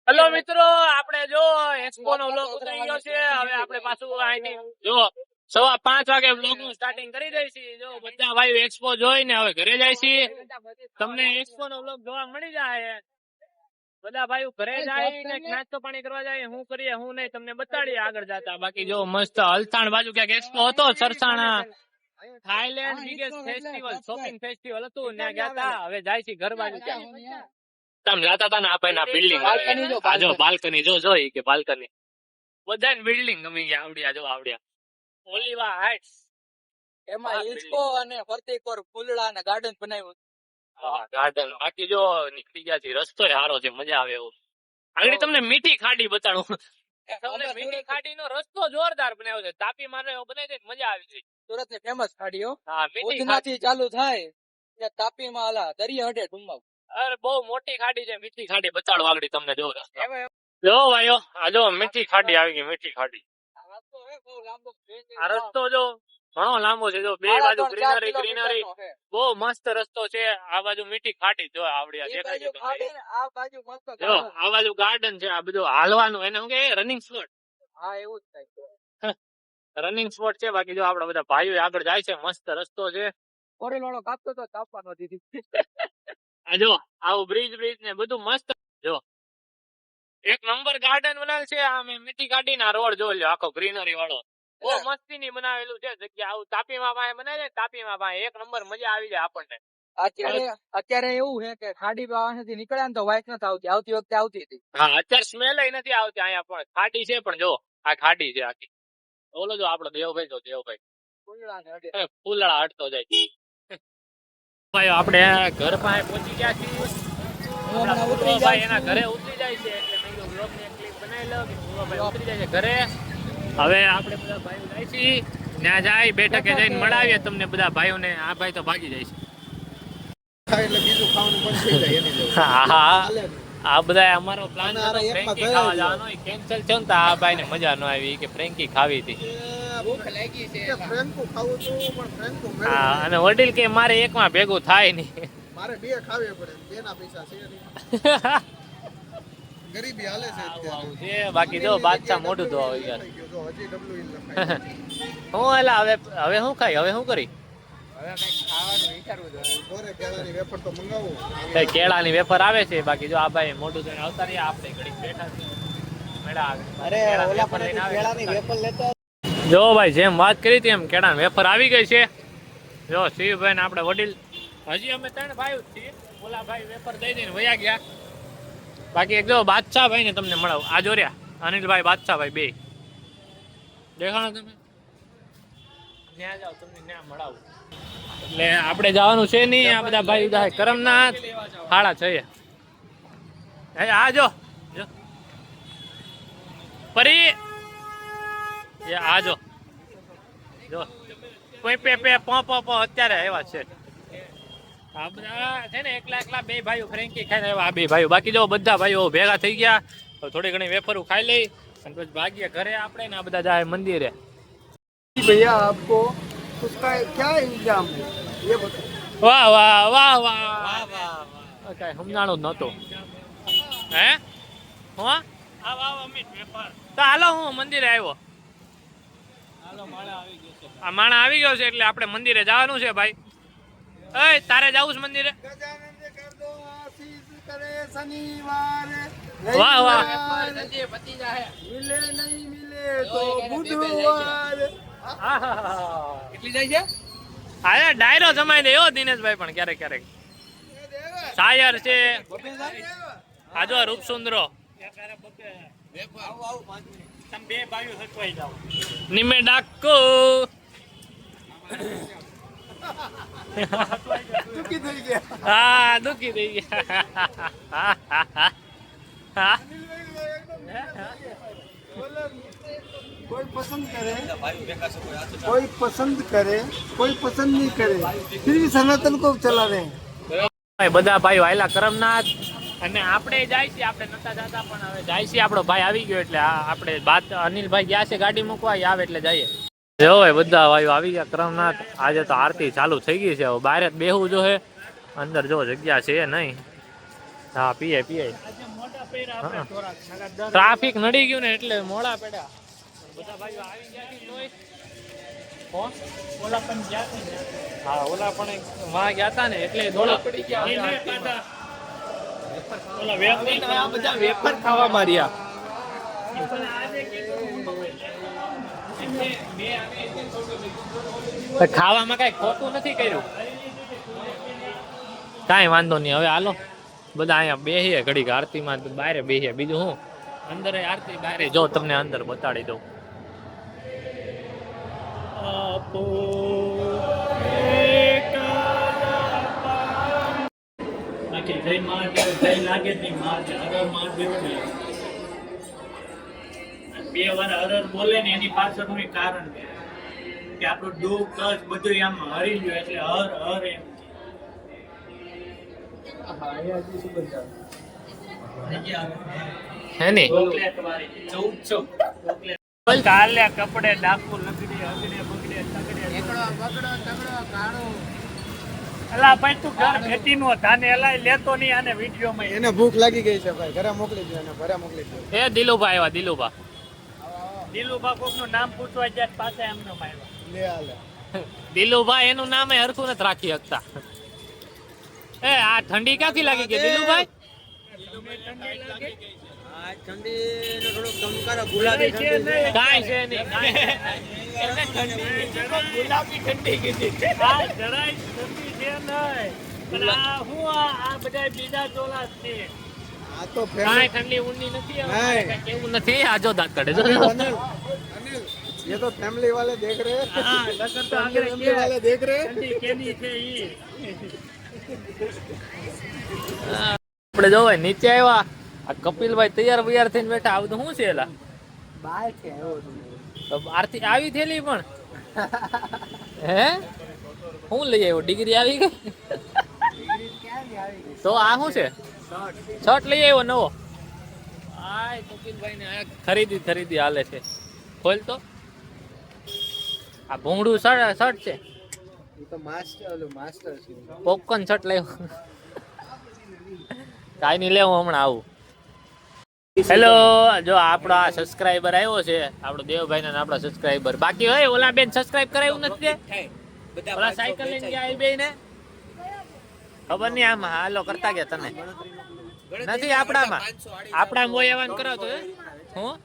Hello મિત્રો, આપણે જો એક્સપો નો વ્લોગ ઉતરી ગયો છે. હવે આપણે પાછું અહીંથી જો 5:15 વાગે વ્લોગ નું સ્ટાર્ટિંગ કરી દઈશું. જો બધા ભાઈઓ એક્સપો જોઈને હવે ઘરે જાય છે. તમને એક્સપો નો વ્લોગ જોવા મળી જાય. બધા ભાઈઓ ઘરે જાય ને નાસ્તો પાણી કરવા જાય. હું કરીએ હું નહીં તમને બતાડીએ આગળ જતા. બાકી જો મસ્ત હલસાણ બાજુ ક્યાંક એક્સપો હતો. Sarsana Thailand biggest festival shopping festival હતું. ત્યાં ગયા હતા. હવે જાય છે ઘર બાજુ. તમે જાતા હતા ને આ ભાઈ ના બિલ્ડિંગ જો બાલ્કની જો જોઈ કે બાલ્કની બધા બિલ્ડિંગ ગમી ગયા. આવડ્યા જો આવડ્યા ઓલિવા હાઇટ્સ એમાં હિચકો અને ફરતી કોર ફૂલડા અને ગાર્ડન બનાવ્યું. ગાર્ડન બાકી જો નીકળી ગયા છે. રસ્તો સારો છે, મજા આવે એવું. આગળ તમને મીઠી ખાડી બતાડું. તમને મીઠી ખાડી નો રસ્તો જોરદાર બનાવ્યો છે. તાપી માં બનાવી દે મજા આવી ગઈ. સુરત ની ફેમસ ખાડીઓ મીઠી થી ચાલુ થાય ત્યાં તાપી માં આલા દરિયા હટે ડુમ્મા. અરે બહુ મોટી ખાડી છે. મીઠી ખાડી બતાડો આગળ તમને જો જો ભાઈઓ આ જો મીઠી ખાડી આવી ગઈ. મીઠી ખાડી આ રસ્તો જો ઘણો લાંબો છે. જો બે બાજુ ગ્રીનરી ગ્રીનરી બહુ મસ્ત રસ્તો છે. આ બાજુ મીઠી ખાડી જો આવડ્યા દેખાય છે. જો આ બાજુ ગાર્ડન છે. આ બધું હાલવાનું એને શું કે રનિંગ સ્પોટ. હા એવું જ થાય રનિંગ સ્પોટ છે. બાકી જો આપડા બધા ભાઈઓ આગળ જાય છે. મસ્ત રસ્તો છે. કોરેલ વાળો કાપતો તો કાપવાનો દીધી. આ જો આવું બ્રિજ ને બધું મસ્ત. જો એક નંબર ગાર્ડન બનાવેલ છે. આ મીઠી ખાડી ના રોડ જો લ્યો આખો ગ્રીનરી વાળો બહુ મસ્તી ની બનાવેલું છે જગ્યા. આવું તાપીમાં પાસે બનાવે તાપીમાં પાસે એક નંબર મજા આવી જાય આપણને. અત્યારે એવું છે કે ખાડી પાસેથી નીકળ્યા ને તો વાઇફ નથી આવતી વખતે આવતી હતી. હા અત્યારે સ્મેલ નથી આવતી અહીંયા. પણ ખાડી છે. પણ જો આ ખાડી છે આખી. ઓલો જો આપડો દેવભાઈ જો દેવભાઈ ફૂલડા હટતો જાય. ભાઈ આપણે ઘર પાસે પહોંચી ગયા છીએ. ભાઈ એના ઘરે ઉતરી જાય છે એટલે મેં કીધું વ્લોગ ની ક્લિપ બનાવી લો કે ભાઈ ઉતરી જાય છે ઘરે. હવે આપણે બધા ભાઈઓ જાય છીએ ત્યાં જાય બેઠકે જઈને મળાવીએ તમને બધા ભાઈઓને. આ ભાઈ તો ભાગી જાય છે. આ બધા અમારો પ્લાન ફ્રેન્કી ખાવા જવાનો કેન્સલ થયો ને તો આ ભાઈ ને મજા ન આવી કે ફ્રેન્કી ખાવી હતી. હા અને વડીલ કે મારે એકમાં ભેગું થાય નહીં. મારે બે ખાવી પડે બેના પૈસા છે ગરીબી હાલે છે. બાકી જો બાદશાહ મોઢું તો આવે યાર. હું એલા હવે શું ખાઈ હવે શું કરી કેળાની વેફર આવે છે. બાકી જો આ ભાઈ મોઢું થઈને આવતા રહ્યા. આપણે ઘડી બેઠા છીએ. જો ભાઈ જેમ વાત કરી હતી એમ કેળાની વેફર આવી ગઈ છે. જો શિવભાઈ ને આપણે વડીલ હજી અમે 3 ભાઈઓ જ છીએ. ઓલા ભાઈ વેફર દઈ દઈને વયા ગયા. બાકી એક જો બાદશાહ ભાઈ ને તમને મળાવું. આ જો રહ્યા અનિલભાઈ બાદશાહ ભાઈ બે દેખાણો તમે ત્યાં જાઓ તમને ત્યાં મળાવું. એટલે આપણે જવાનું છે નહીં. આ બધા ભાઈ જાય કરમનાથ 6:30. આ જો પરી આ જો કોઈ પે અત્યારે આવ્યા છે. આ બધા છે ને એકલા બે ભાઈઓ ફ્રેન્કી ખાઈને આવ્યા. આ બે ભાઈઓ બાકી જો બધા ભાઈઓ ભેગા થઈ ગયા. થોડી ઘણી વેફરું ખાઈ લઈ અને પછી ભાગીએ ઘરે આપણે ને. આ બધા જાય મંદિરે. ભૈયા આપકો उसका क्या इल्जाम है ये बताओ. વાહ વાહ વાહ વાહ કઈ સમજાણું જ નતું. હે હું તો હાલો હું મંદિરે આવ્યો. આ માણા આવી ગયો છે એટલે આપણે મંદિરે જવાનું છે ભાઈ. એ તારે જવું છે મંદિરે? વાહ વાહ मिले नहीं मिले तो बुधवार. કેટલી જાય છે? હા ડાયરો જમાઈ દે એવો દિનેશભાઈ પણ ક્યારેક ક્યારેક. શાયર છે આ જો રૂપસુંદરો. નિમે ડાકો દુખી થઈ ગયા. હા દુખી થઈ ગયા. कोई पसंद करे कोई पसंद करे कोई पसंद नहीं करे फिर भी सनातन को चला रहे हैं. બધા ભાઈઓ આયલા કરમનાથ અને આપણે જાય છે. આપણે નતા જતા પણ હવે જાય છે. આપણો ભાઈ આવી ગયો એટલે આપણે બાદ અનિલભાઈ ગયા છે ગાડી મૂકવા. આવે એટલે જઈએ. જો બધા ભાઈઓ આવી ગયા કરમનાથ. આજે તો આરતી ચાલુ થઈ ગઈ છે. હવે બહાર જ બેહવું જો હે. અંદર જો જગ્યા છે નહીં. હા પીએ ટ્રાફિક નડી ગયું ને એટલે મોડા પડ્યા બધા ભાઈઓ આવી ગયા છે તોય કોણ ઓલા પણ ગયા હતા ને હા ઓલા પણ વાં ગયા હતા ને એટલે દોડા પડી ગયા ઓલા વેફર બધા વેફર ખાવા માર્યા ખાવામાં કઈ ખોટું નથી કર્યું કાંઈ વાંધો નહીં હવે હાલો બધા અહીંયા બેહીએ ઘડીક આરતીમાં બહાર બેહીએ બીજું હું અંદર આરતી બહાર જો તમને અંદર બતાડી દઉં બાકી જય મહાદેવ જય લાગે જ નહીં મહાદેવ હર મહાદેવ ને બે વાર હરર બોલે ને એની પાછળનું એક કારણ છે કે આપણું દુઃખ કષ્ટ બધું આમ હરી ગયું એટલે હર હર એમ હે ને ચોકલેટ વાળી 1400 કાલે કપડે ડાકુ લગડે અગડે બગડે તગડે અલા ભાઈ તું ઘર ખેતી નો ધાને એલાય લેતો નહીં આને વિડિયો માં એને ભૂખ લાગી ગઈ છે ભાઈ ઘરે મોકલી દો એને ઘરે મોકલી દો એ દિલુભા આવ્યા દિલુભા દિલુભા કોક નું નામ પૂછવા જાય પાછા એમનો માર્યો લે હાલે દિલુભા એનું નામ હરખું નથી રાખી શકતા એ આ ઠંડી ક્યાંથી લાગી ગઈ દિલુભાઈ કાંઈ છે નહીં ગુલાબી ઠંડી કીધી આ જરાય ઠંડી છે નહીં પણ આ હું આ બધા બીજા ચોલા છે આ તો કાંઈ ઠંડી ઊંડી નથી હવે નહીં. કાંઈ કેવું નથી આ જો દાંત કાઢે જો अनिल ये तो फैमिली वाले देख रहे हैं હા લગન તો આગળ फैमिली वाले देख रहे हैं ઠંડી કેની છે ઈ આપણે જો ભાઈ નીચે આવ્યા આ કપિલભાઈ તૈયાર થઈને બેઠા આવું તો શું છે એલા बाहर के है वो તો આરતી આવી થયેલી પણ હે હું લઈ આવ્યો ડિગ્રી આવી ગઈ તો આ શું છે શર્ટ લઈ આવ્યો નવો આ કપિલભાઈ ને ખરીદી હાલે છે ખોલ તો આ ભૂંગળું શર્ટ છે ये तो मास्टर છે પોપકોર્ન શર્ટ લાવ્યો કાંઈ નહીં લેવું હમણાં આવું હેલો જો આપણો આ સબસ્ક્રાઇબર આવ્યો છે આપણો દેવભાઈ ના આપણો સબસ્ક્રાઇબર બાકી હોય ઓલા બેન સબસ્ક્રાઇબ કરાવ્યું નથી ઓલા સાયકલ લઈને ગયા એ બેન ખબર નહીં આમ હાલો કરતા ગયા તને નથી આપણામાં હોય એવાનું કરાવતો હું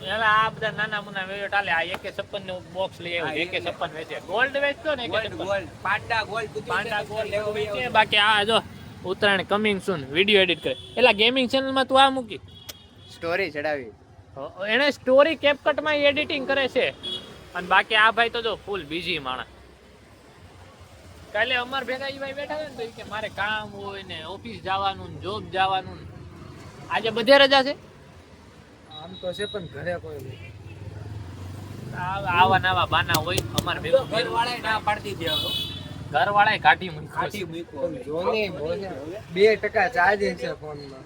એલા આ બધા નાના મુના વેયો ટાલે આ એકે 56 નું બોક્સ લઈ આવ્યો એકે 56 વેચે ગોલ્ડ વેચતો ને એકે 56 પાંડા ગોલ્ડ લેવું વેચે બાકી આ જો ઉત્તરાયણ કમિંગ સૂન વિડિયો એડિટ કરે એલા ગેમિંગ ચેનલ માં તું આ મૂકી સ્ટોરી ચડાવી એને સ્ટોરી કેપકટ માં એડિટિંગ કરે છે અને બાકી આ ભાઈ તો જો ફૂલ બીજી માણસ કાલે અમાર ભેગા ઈ ભાઈ બેઠા હતા ને તો ઈ કે મારે કામ હોય ને ઓફિસ જવાનું ને જોબ જવાનું ને આજે બધે રજા છે આમ તો છે પણ ઘરે કોઈ નહીં આવા નવા બાના હોય અમાર ભેગું ઘરવાળાએ ના પાડતી દે ઘરવાળાએ કાઢી મૂક્યો જોની 2% ચાર્જિંગ છે ફોન માં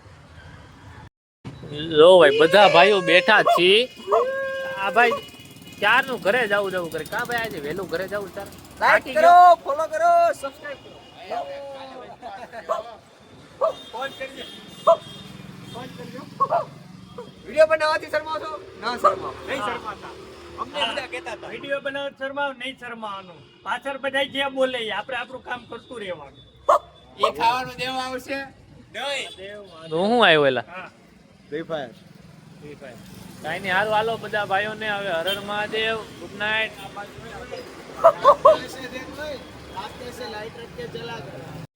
જો ભાઈ બધા ભાઈઓ બેઠા છીએ આ ભાઈ ક્યારનું ઘરે જવું કરે કા ભાઈ આજે વહેલું ઘરે જવું તાર લાઈક કરો ફોલો કરો સબસ્ક્રાઇબ કરો ફોન કરજો વિડિયો બનાવવાથી શરમાવો છો ના શરમાવો નહીં શરમાતા અમને બધા કહેતા હતા વિડિયો બનાવ શરમાવ નહીં શરમાવાનું પાછળ બધા જે બોલે ઈ આપણે આપણું કામ કરતું રહેવાનું એ ખાવાનું દેવા આવશે નહીં તો હું આવ્યો એલા હા ફ્રી ફાયર કાઈ નહીં હારું હાલો બધા ભાઈઓને હવે હર હર મહાદેવ ગુડ નાઇટ ऐसे देख भाई आप कैसे लाइट रख के चला कर